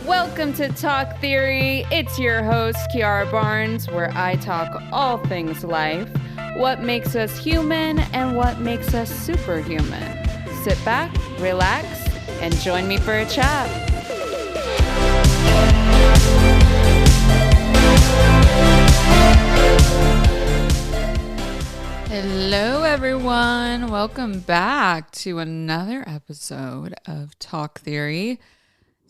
Welcome to Talk Theory. It's your host, Kiara Barnes, where I talk all things life, what makes us human, and what makes us superhuman. Sit back, relax, and join me for a chat. Hello, everyone. Welcome back to another episode of Talk Theory.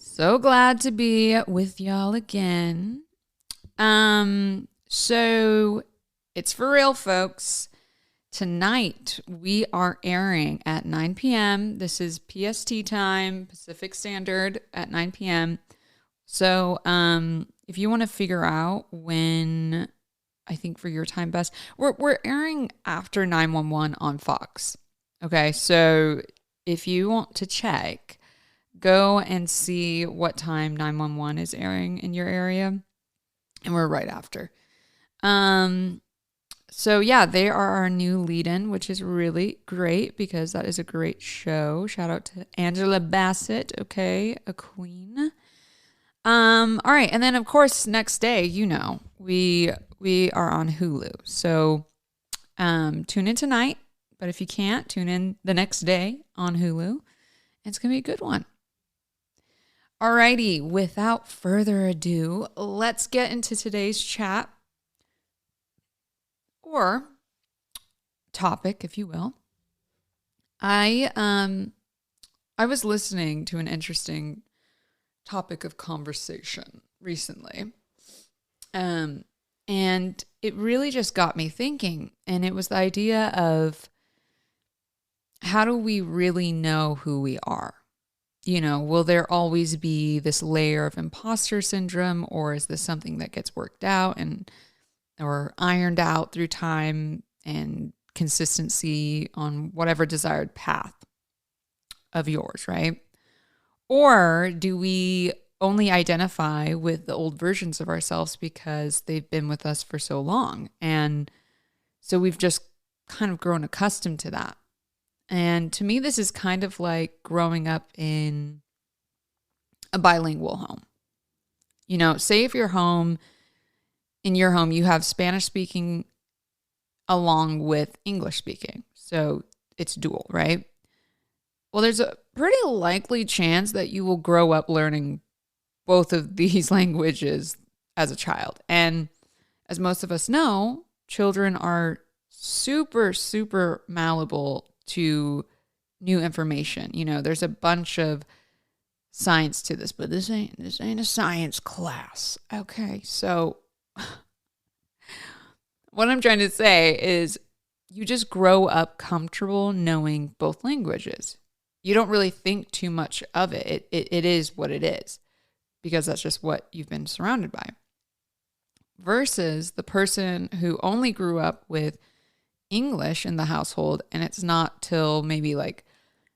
So glad to be with y'all again. So it's for real, folks. Tonight we are airing at 9 p.m. This is PST time, Pacific Standard at 9 p.m. So if you want to figure out when, I think for your time best, we're airing after 911 on Fox. Okay, so if you want to check, go and see what time 911 is airing in your area. And we're right after. So yeah, they are our new lead-in, which is really great because that is a great show. Shout out to Angela Bassett, okay, a queen. All right, and then of course next day, you know, we are on Hulu. So tune in tonight, but if you can't, tune in the next day on Hulu. It's going to be a good one. Alrighty, without further ado, let's get into today's chat or topic, if you will. I was listening to an interesting topic of conversation recently, and it really just got me thinking. And it was the idea of how do we really know who we are? You know, will there always be this layer of imposter syndrome, or is this something that gets worked out or ironed out through time and consistency on whatever desired path of yours, right? Or do we only identify with the old versions of ourselves because they've been with us for so long? And so we've just kind of grown accustomed to that. And to me, this is kind of like growing up in a bilingual home. You know, say if in your home, you have Spanish speaking along with English speaking. So it's dual, right? Well, there's a pretty likely chance that you will grow up learning both of these languages as a child. And as most of us know, children are super, super malleable to new information. You know, there's a bunch of science to this, but this ain't a science class. Okay, so what I'm trying to say is you just grow up comfortable knowing both languages. You don't really think too much of it. It is what it is because that's just what you've been surrounded by. Versus the person who only grew up with English in the household, and it's not till maybe like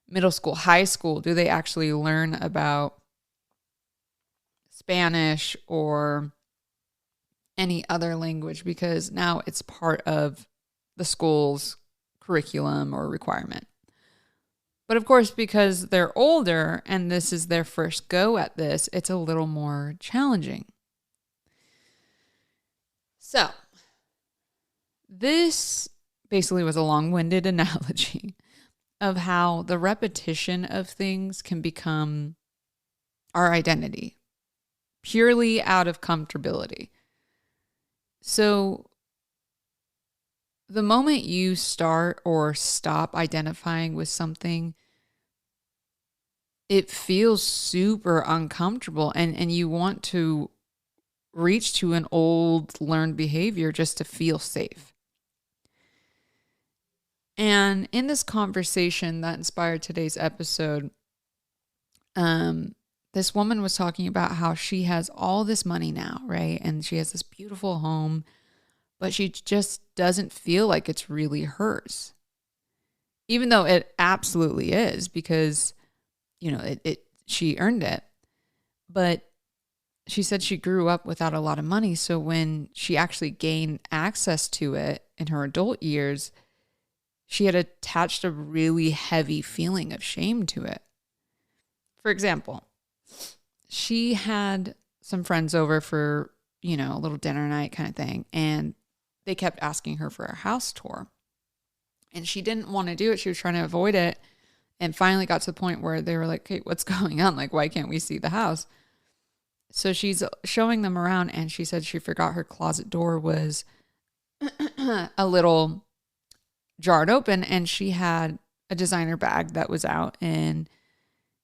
middle school, high school, do they actually learn about Spanish or any other language, because now it's part of the school's curriculum or requirement. But of course, because they're older and this is their first go at this, it's a little more challenging. So this basically was a long-winded analogy of how the repetition of things can become our identity, purely out of comfortability. So the moment you start or stop identifying with something, it feels super uncomfortable and you want to reach to an old learned behavior just to feel safe. And in this conversation that inspired today's episode, this woman was talking about how she has all this money now, right? And she has this beautiful home, but she just doesn't feel like it's really hers. Even though it absolutely is, because, you know, she earned it. But she said she grew up without a lot of money. So when she actually gained access to it in her adult years, she had attached a really heavy feeling of shame to it. For example, she had some friends over for, a little dinner night kind of thing. And they kept asking her for a house tour. And she didn't want to do it. She was trying to avoid it. And finally got to the point where they were like, "Hey, what's going on? Like, why can't we see the house?" So she's showing them around, and she said she forgot her closet door was a little jarred open, and she had a designer bag that was out. And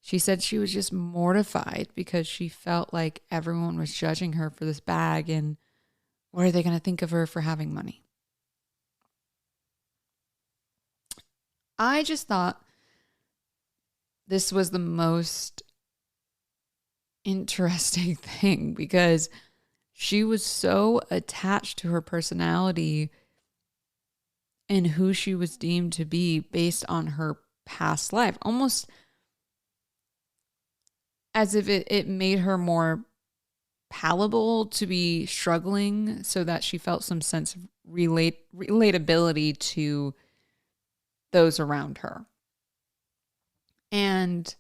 she said she was just mortified because she felt like everyone was judging her for this bag, and what are they going to think of her for having money? I just thought this was the most interesting thing because she was so attached to her personality and who she was deemed to be based on her past life, almost as if it made her more palatable to be struggling so that she felt some sense of relatability to those around her. And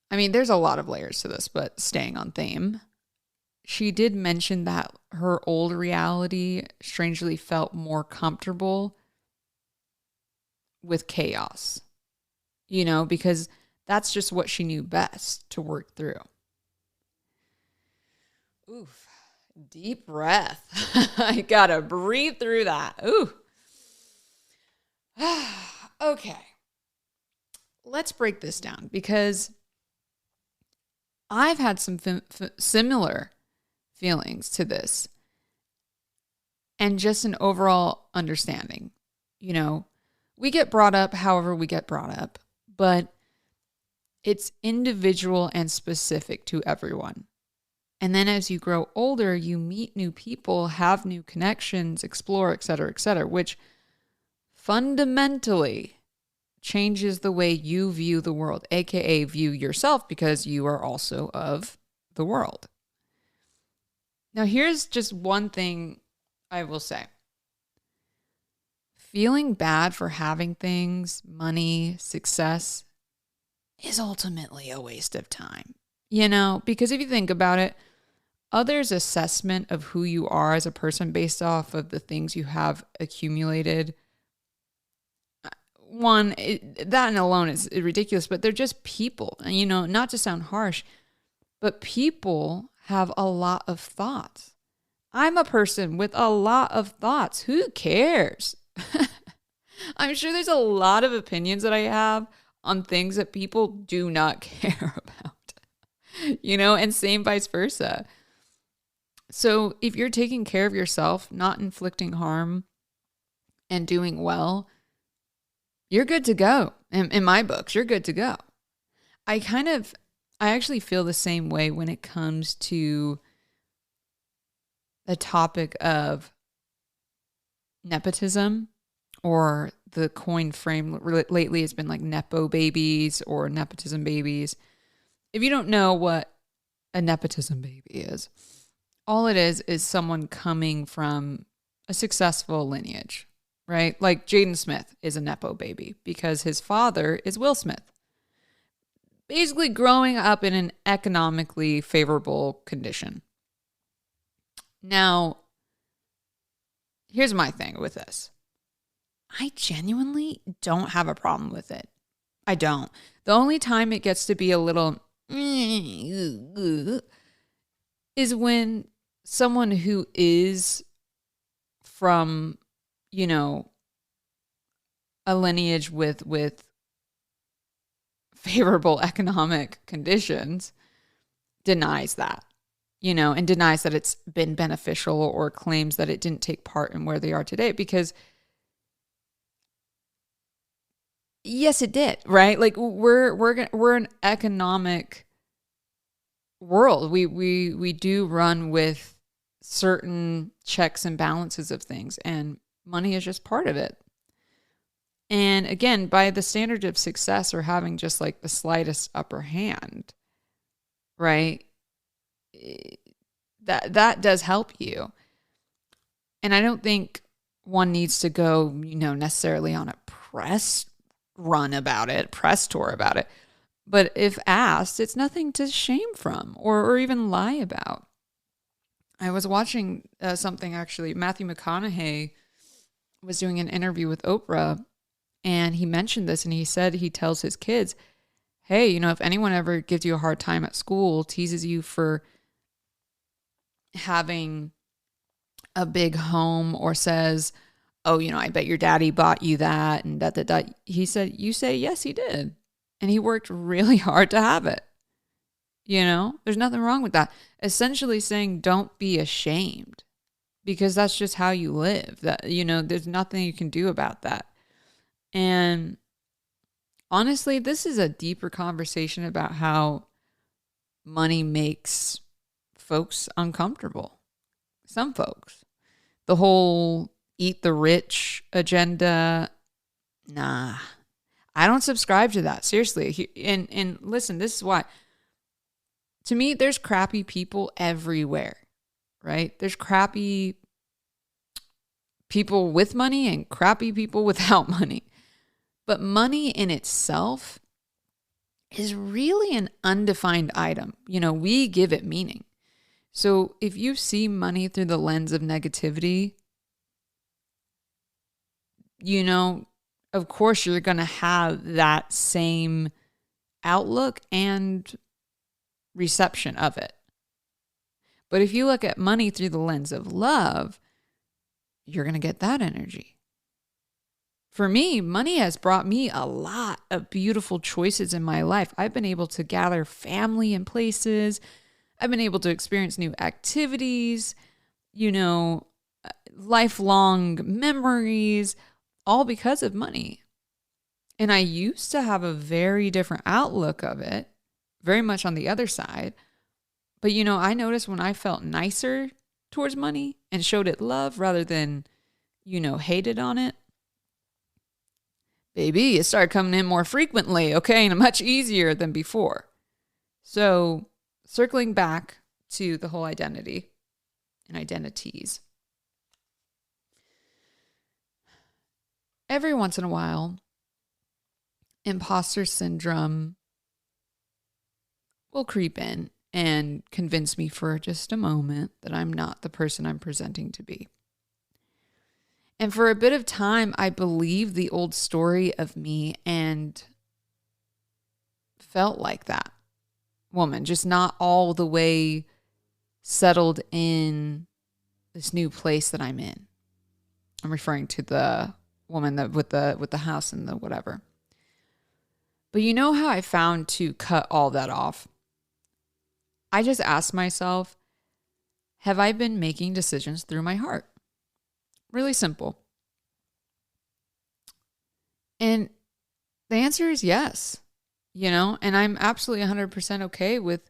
I mean, there's a lot of layers to this, but staying on theme, she did mention that her old reality strangely felt more comfortable with chaos, because that's just what she knew best to work through. Oof, deep breath. I gotta breathe through that. Ooh. Okay. Let's break this down because I've had some similar feelings to this and just an overall understanding. We get brought up however we get brought up, but it's individual and specific to everyone. And then as you grow older, you meet new people, have new connections, explore, et cetera, which fundamentally changes the way you view the world, aka view yourself, because you are also of the world. Now, here's just one thing I will say. Feeling bad for having things, money, success is ultimately a waste of time. Because if you think about it, others' assessment of who you are as a person based off of the things you have accumulated, that alone is ridiculous, but they're just people. And, not to sound harsh, but people have a lot of thoughts. I'm a person with a lot of thoughts. Who cares? I'm sure there's a lot of opinions that I have on things that people do not care about, and same vice versa. So if you're taking care of yourself, not inflicting harm and doing well, you're good to go. In my books, you're good to go. I actually feel the same way when it comes to the topic of nepotism, or the coin frame lately has been like nepo babies or nepotism babies. If you don't know what a nepotism baby is, all it is someone coming from a successful lineage. Right? Like Jaden Smith is a nepo baby because his father is Will Smith. Basically growing up in an economically favorable condition. Now, here's my thing with this. I genuinely don't have a problem with it. I don't. The only time it gets to be a little is when someone who is from a lineage with favorable economic conditions denies that, and denies that it's been beneficial or claims that it didn't take part in where they are today. Because yes, it did, right? Like we're an economic world. We do run with certain checks and balances of things, and money is just part of it. And again, by the standard of success or having just like the slightest upper hand, right? That does help you. And I don't think one needs to go, necessarily on a press tour about it. But if asked, it's nothing to shame from or even lie about. I was watching something actually. Matthew McConaughey was doing an interview with Oprah, and he mentioned this, and he said he tells his kids, hey, if anyone ever gives you a hard time at school, teases you for having a big home, or says, oh, I bet your daddy bought you that, and that. He said, you say, yes, he did. And he worked really hard to have it. There's nothing wrong with that. Essentially saying, don't be ashamed, because that's just how you live. That, there's nothing you can do about that. And honestly, this is a deeper conversation about how money makes folks uncomfortable. Some folks. The whole eat the rich agenda, nah. I don't subscribe to that. Seriously. And listen, this is why. To me, there's crappy people everywhere, right? There's crappy people with money and crappy people without money. But money in itself is really an undefined item. We give it meaning. So if you see money through the lens of negativity, of course you're going to have that same outlook and reception of it. But if you look at money through the lens of love, you're going to get that energy. For me, money has brought me a lot of beautiful choices in my life. I've been able to gather family in places. I've been able to experience new activities, lifelong memories, all because of money. And I used to have a very different outlook of it, very much on the other side. But, I noticed when I felt nicer towards money and showed it love rather than, hated on it, baby, it started coming in more frequently, okay, and much easier than before. So circling back to the whole identity and identities. Every once in a while, imposter syndrome will creep in and convince me for just a moment that I'm not the person I'm presenting to be. And for a bit of time, I believed the old story of me and felt like that woman, just not all the way settled in this new place that I'm in. I'm referring to the woman that with the house and the whatever. But you know how I found to cut all that off? I just asked myself, have I been making decisions through my heart? Really simple. And the answer is yes, and I'm absolutely 100% okay with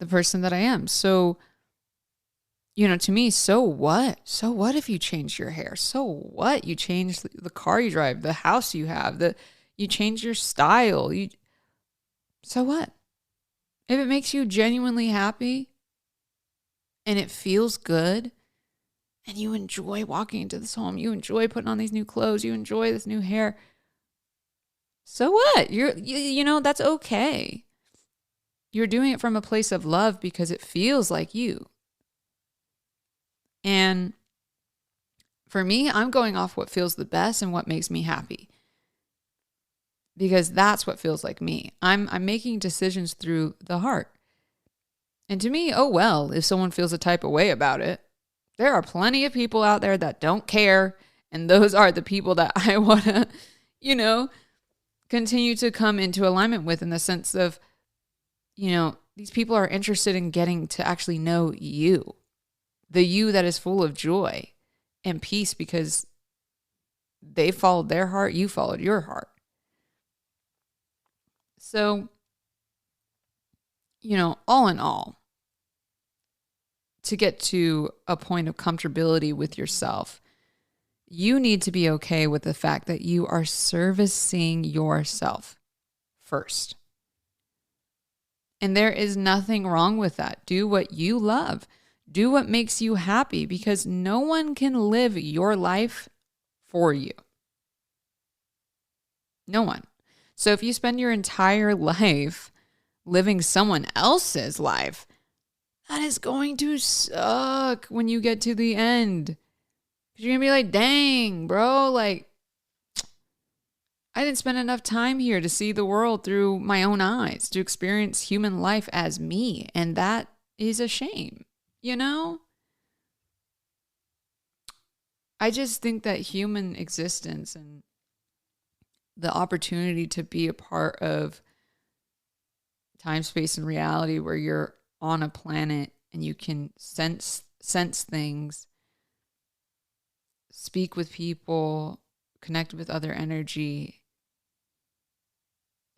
the person that I am. So, to me, so what? So what if you change your hair? So what? You change the car you drive, the house you have, you change your style. So what? If it makes you genuinely happy and it feels good and you enjoy walking into this home, you enjoy putting on these new clothes, you enjoy this new hair, so what? That's okay. You're doing it from a place of love because it feels like you. And for me, I'm going off what feels the best and what makes me happy. Because that's what feels like me. I'm making decisions through the heart. And to me, oh well, if someone feels a type of way about it, there are plenty of people out there that don't care. And those are the people that I want to, continue to come into alignment with, in the sense of, these people are interested in getting to actually know you, the you that is full of joy and peace, because they followed their heart, you followed your heart. So, all in all, to get to a point of comfortability with yourself, you need to be okay with the fact that you are servicing yourself first. And there is nothing wrong with that. Do what you love. Do what makes you happy, because no one can live your life for you. No one. So if you spend your entire life living someone else's life, that is going to suck when you get to the end. You're going to be like, dang, bro, like, I didn't spend enough time here to see the world through my own eyes, to experience human life as me. And that is a shame, you know? I just think that human existence and the opportunity to be a part of time, space, and reality where you're on a planet and you can sense things, speak with people, connect with other energy.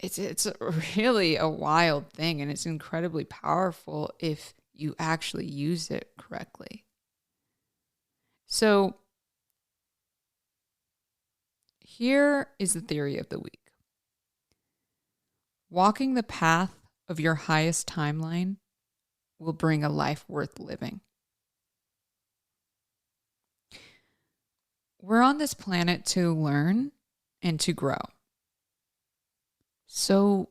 It's really a wild thing, and it's incredibly powerful if you actually use it correctly. So here is the theory of the week. Walking the path of your highest timeline will bring a life worth living. We're on this planet to learn and to grow. So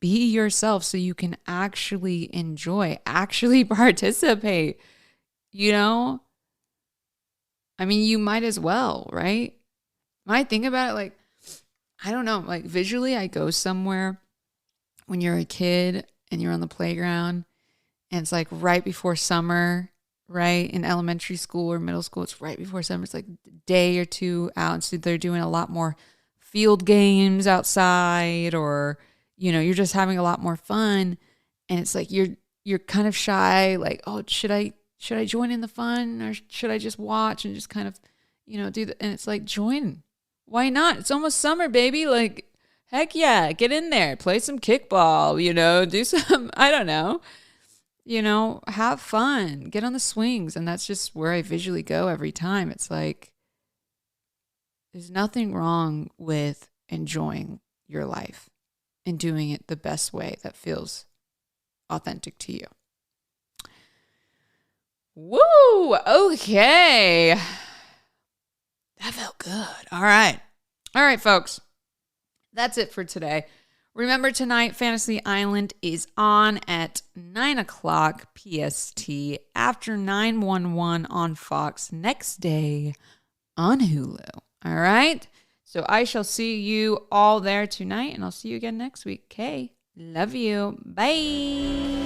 be yourself so you can actually enjoy, actually participate, you know? I mean, you might as well, right? When I think about it, like, I don't know, like visually, I go somewhere when you're a kid and you're on the playground and it's like right before summer, right? In elementary school or middle school, it's right before summer. It's like a day or two out. And so they're doing a lot more field games outside, or, you know, you're just having a lot more fun. And it's like, you're kind of shy, like, oh, should I join in the fun, or should I just watch and just kind of, you know, do that? And it's like, join. Why not? It's almost summer, baby. Like, heck yeah, get in there, play some kickball, you know, do some, I don't know, you know, have fun, get on the swings. And that's just where I visually go every time. It's like, there's nothing wrong with enjoying your life and doing it the best way that feels authentic to you. Woo! Okay. That felt good. All right. All right, folks. That's it for today. Remember, tonight, Fantasy Island is on at 9 o'clock PST, after 9/11 on Fox, next day on Hulu. All right? So I shall see you all there tonight, and I'll see you again next week. Okay? Love you. Bye.